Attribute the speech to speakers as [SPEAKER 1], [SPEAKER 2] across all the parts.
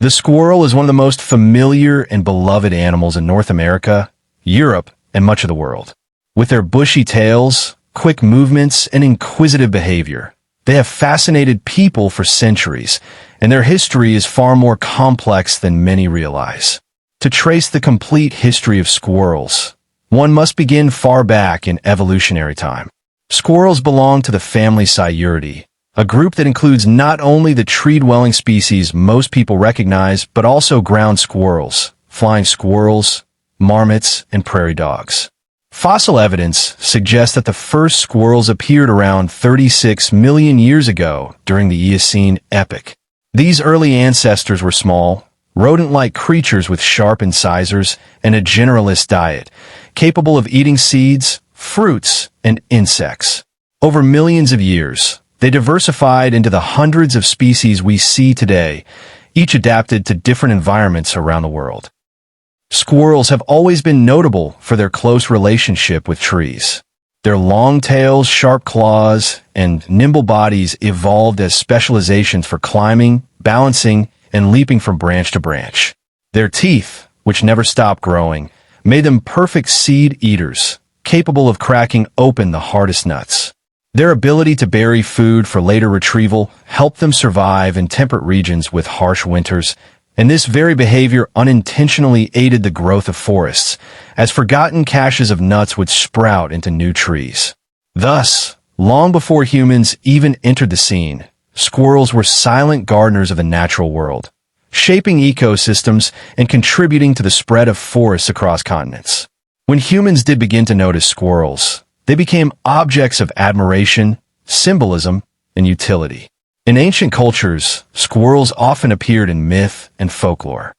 [SPEAKER 1] The squirrel is one of the most familiar and beloved animals in North America, Europe, and much of the world. With their bushy tails, quick movements, and inquisitive behavior, they have fascinated people for centuries, and their history is far more complex than many realize. To trace the complete history of squirrels, one must begin far back in evolutionary time. Squirrels belong to the family Sciuridae, a group that includes not only the tree-dwelling species most people recognize, but also ground squirrels, flying squirrels, marmots, and prairie dogs. Fossil evidence suggests that the first squirrels appeared around 36 million years ago during the Eocene epoch. These early ancestors were small, rodent-like creatures with sharp incisors and a generalist diet, capable of eating seeds, fruits, and insects. Over millions of years, they diversified into the hundreds of species we see today, each adapted to different environments around the world. Squirrels have always been notable for their close relationship with trees. Their long tails, sharp claws, and nimble bodies evolved as specializations for climbing, balancing, and leaping from branch to branch. Their teeth, which never stopped growing, made them perfect seed eaters, capable of cracking open the hardest nuts. Their ability to bury food for later retrieval helped them survive in temperate regions with harsh winters, and this very behavior unintentionally aided the growth of forests, as forgotten caches of nuts would sprout into new trees. Thus, long before humans even entered the scene, squirrels were silent gardeners of the natural world, shaping ecosystems and contributing to the spread of forests across continents. When humans did begin to notice squirrels, they became objects of admiration, symbolism, and utility. In ancient cultures, squirrels often appeared in myth and folklore.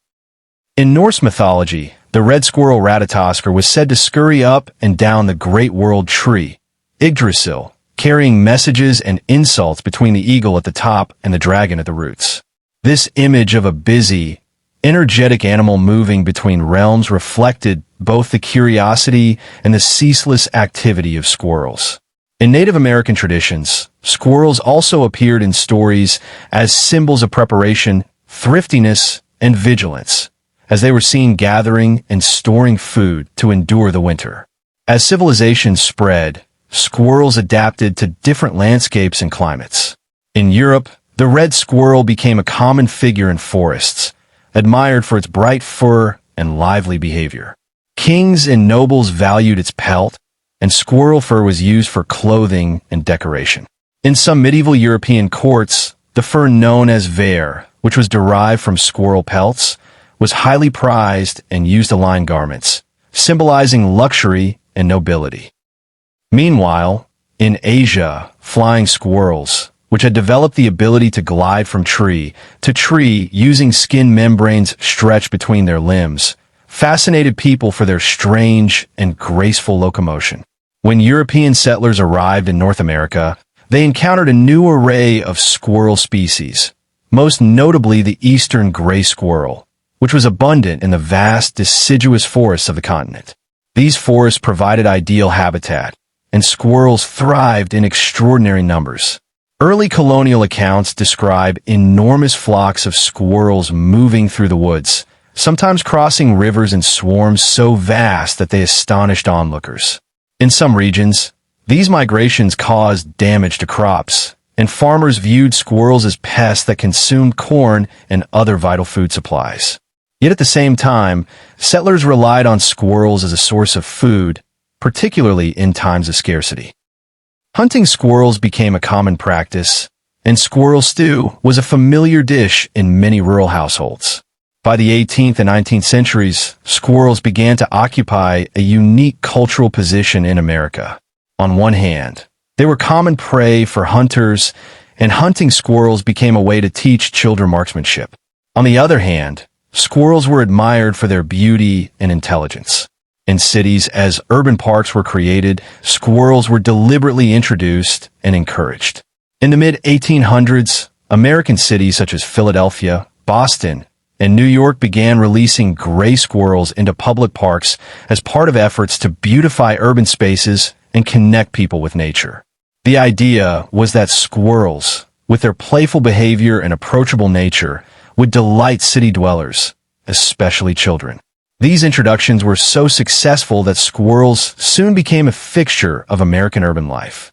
[SPEAKER 1] In Norse mythology, the red squirrel Ratatoskr was said to scurry up and down the great world tree, Yggdrasil, carrying messages and insults between the eagle at the top and the dragon at the roots. This image of a busy, energetic animal moving between realms reflected both the curiosity and the ceaseless activity of squirrels. In Native American traditions, squirrels also appeared in stories as symbols of preparation, thriftiness, and vigilance, as they were seen gathering and storing food to endure the winter. As civilization spread, squirrels adapted to different landscapes and climates. In Europe, the red squirrel became a common figure in forests, admired for its bright fur and lively behavior. Kings and nobles valued its pelt, and squirrel fur was used for clothing and decoration. In some medieval European courts, the fur known as vair, which was derived from squirrel pelts, was highly prized and used to line garments, symbolizing luxury and nobility. Meanwhile, in Asia, flying squirrels, which had developed the ability to glide from tree to tree using skin membranes stretched between their limbs, fascinated people for their strange and graceful locomotion. When European settlers arrived in North America, they encountered a new array of squirrel species, most notably the eastern gray squirrel, which was abundant in the vast deciduous forests of the continent. These forests provided ideal habitat, and squirrels thrived in extraordinary numbers. Early colonial accounts describe enormous flocks of squirrels moving through the woods, sometimes crossing rivers in swarms so vast that they astonished onlookers. In some regions, these migrations caused damage to crops, and farmers viewed squirrels as pests that consumed corn and other vital food supplies. Yet at the same time, settlers relied on squirrels as a source of food, particularly in times of scarcity. Hunting squirrels became a common practice, and squirrel stew was a familiar dish in many rural households. By the 18th and 19th centuries, squirrels began to occupy a unique cultural position in America. On one hand, they were common prey for hunters, and hunting squirrels became a way to teach children marksmanship. On the other hand, squirrels were admired for their beauty and intelligence. In cities, as urban parks were created, squirrels were deliberately introduced and encouraged. In the mid-1800s, American cities such as Philadelphia, Boston, and New York began releasing gray squirrels into public parks as part of efforts to beautify urban spaces and connect people with nature. The idea was that squirrels, with their playful behavior and approachable nature, would delight city dwellers, especially children. These introductions were so successful that squirrels soon became a fixture of American urban life.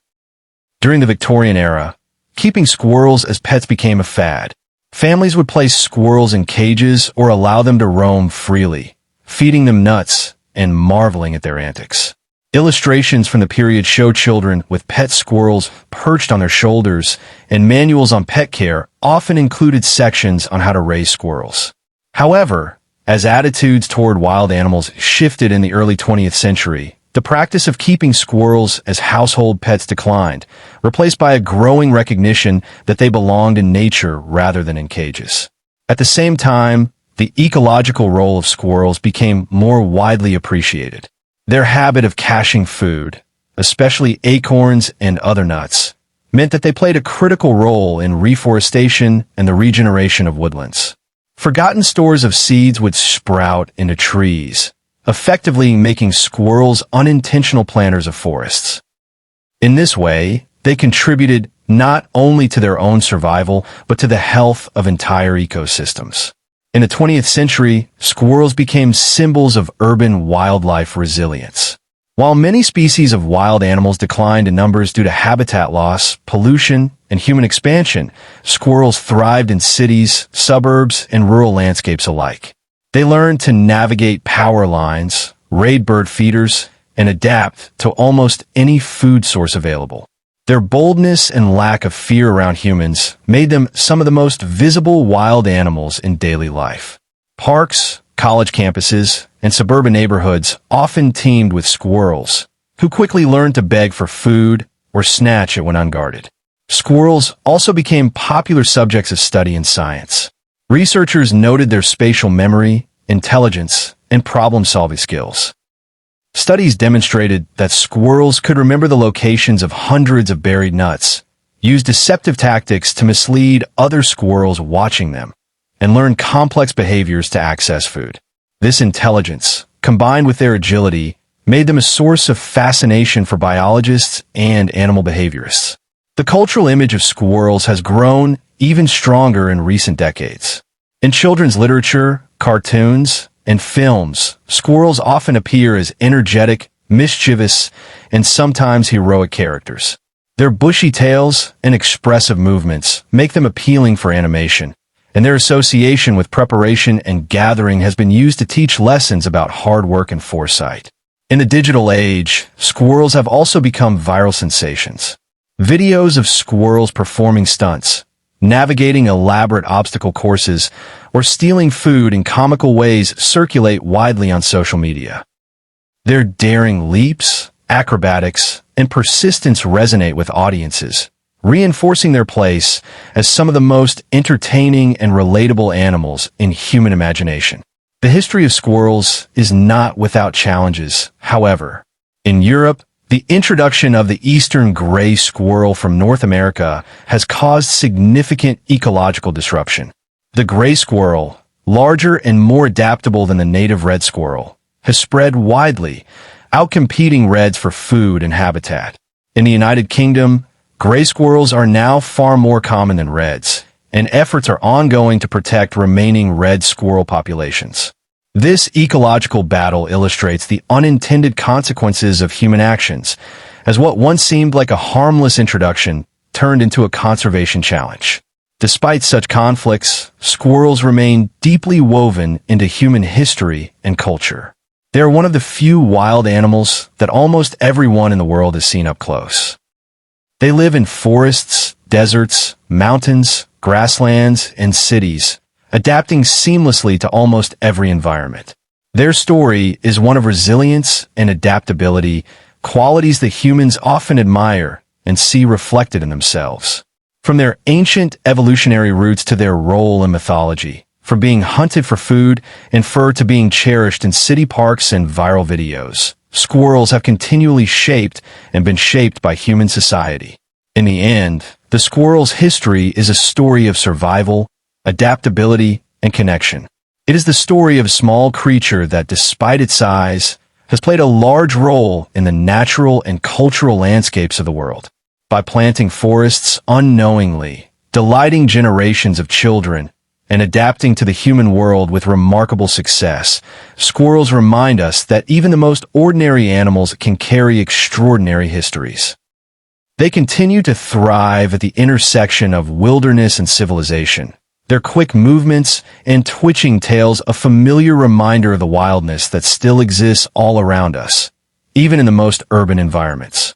[SPEAKER 1] During the Victorian era, keeping squirrels as pets became a fad. Families would place squirrels in cages or allow them to roam freely, feeding them nuts and marveling at their antics. Illustrations from the period show children with pet squirrels perched on their shoulders, and manuals on pet care often included sections on how to raise squirrels. However, as attitudes toward wild animals shifted in the early 20th century, the practice of keeping squirrels as household pets declined, replaced by a growing recognition that they belonged in nature rather than in cages. At the same time, the ecological role of squirrels became more widely appreciated. Their habit of caching food, especially acorns and other nuts, meant that they played a critical role in reforestation and the regeneration of woodlands. Forgotten stores of seeds would sprout into trees, effectively making squirrels unintentional planters of forests. In this way, they contributed not only to their own survival, but to the health of entire ecosystems. In the 20th century, squirrels became symbols of urban wildlife resilience. While many species of wild animals declined in numbers due to habitat loss, pollution, and human expansion, squirrels thrived in cities, suburbs, and rural landscapes alike. They learned to navigate power lines, raid bird feeders, and adapt to almost any food source available. Their boldness and lack of fear around humans made them some of the most visible wild animals in daily life. Parks, college campuses, and suburban neighborhoods often teemed with squirrels, who quickly learned to beg for food or snatch it when unguarded. Squirrels also became popular subjects of study in science. Researchers noted their spatial memory, intelligence, and problem-solving skills. Studies demonstrated that squirrels could remember the locations of hundreds of buried nuts, use deceptive tactics to mislead other squirrels watching them, and learn complex behaviors to access food. This intelligence, combined with their agility, made them a source of fascination for biologists and animal behaviorists. The cultural image of squirrels has grown even stronger in recent decades. In children's literature, cartoons, and films, squirrels often appear as energetic, mischievous, and sometimes heroic characters. Their bushy tails and expressive movements make them appealing for animation, and their association with preparation and gathering has been used to teach lessons about hard work and foresight. In the digital age, squirrels have also become viral sensations. Videos of squirrels performing stunts, navigating elaborate obstacle courses, or stealing food in comical ways circulate widely on social media. Their daring leaps, acrobatics, and persistence resonate with audiences, reinforcing their place as some of the most entertaining and relatable animals in human imagination. The history of squirrels is not without challenges, however. In Europe, the introduction of the eastern gray squirrel from North America has caused significant ecological disruption. The gray squirrel, larger and more adaptable than the native red squirrel, has spread widely, outcompeting reds for food and habitat. In the United Kingdom, gray squirrels are now far more common than reds, and efforts are ongoing to protect remaining red squirrel populations. This ecological battle illustrates the unintended consequences of human actions, as what once seemed like a harmless introduction turned into a conservation challenge. Despite such conflicts, squirrels remain deeply woven into human history and culture. They are one of the few wild animals that almost everyone in the world has seen up close. They live in forests, deserts, mountains, grasslands, and cities, adapting seamlessly to almost every environment. Their story is one of resilience and adaptability, qualities that humans often admire and see reflected in themselves. From their ancient evolutionary roots to their role in mythology, from being hunted for food and fur to being cherished in city parks and viral videos, squirrels have continually shaped and been shaped by human society. In the end, the squirrel's history is a story of survival, adaptability, and connection. It is the story of a small creature that, despite its size, has played a large role in the natural and cultural landscapes of the world. By planting forests unknowingly, delighting generations of children, and adapting to the human world with remarkable success, squirrels remind us that even the most ordinary animals can carry extraordinary histories. They continue to thrive at the intersection of wilderness and civilization, their quick movements and twitching tails a familiar reminder of the wildness that still exists all around us, even in the most urban environments.